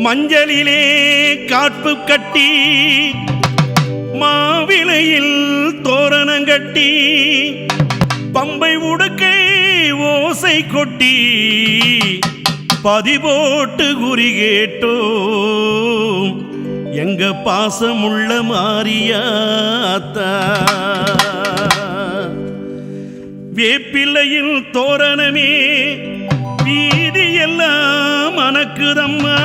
மஞ்சளிலே காப்பு கட்டி மாவிளையில் தோரணங்கட்டி பம்பை உடுக்கை ஓசை கொட்டி பதிபோட்டு குறி கேட்டோம் எங்க பாசமுள்ள மாரியாத்தா. வேப்பிள்ளையில் தோரணமே வீதியெல்லாம் மணக்குதம்மா.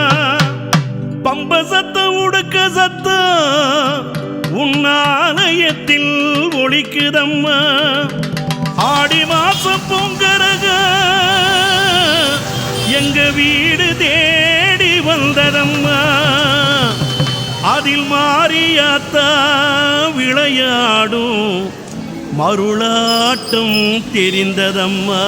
பம்ப சத்தம் உடுக்க சத்தம் உன்னாலயத்தில் ஒலிக்குதம்மா. ஆடி மாசம் பொங்கரக எங்க வீடு தேடி வந்ததம்மா. அதில் மாரியாத்தா விளையாடும் மருளாட்டம் தெரிந்ததம்மா.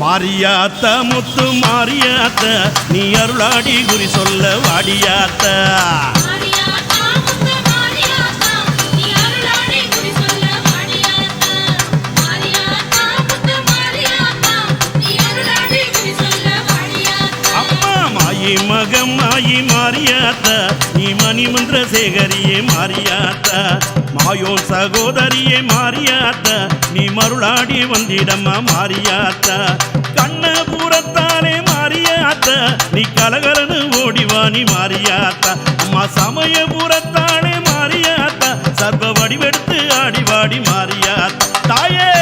மாரியாத்தா முத்து மாரியாத்தா நீ அருளாடி குறி சொல்ல வாடியாத்தா. மகமாயி மாரியாத்தா நீ மணிமந்திர சேகரியே மாரியாத்தா. மாயோன் சகோதரியே மாரியாத்தா நீ மருளாடி வந்திடம்மா மாரியாத்தா. கண்ணபுரத்தாலே மாரியாத்தா நீ கலகலனு ஓடிவாணி மாரியாத்தா. அம்மா சமயபுரத்தாலே மாரியாத்தா சர்வ வடிவெடுத்து ஆடிவாடி மாரியாத்தா. தாயே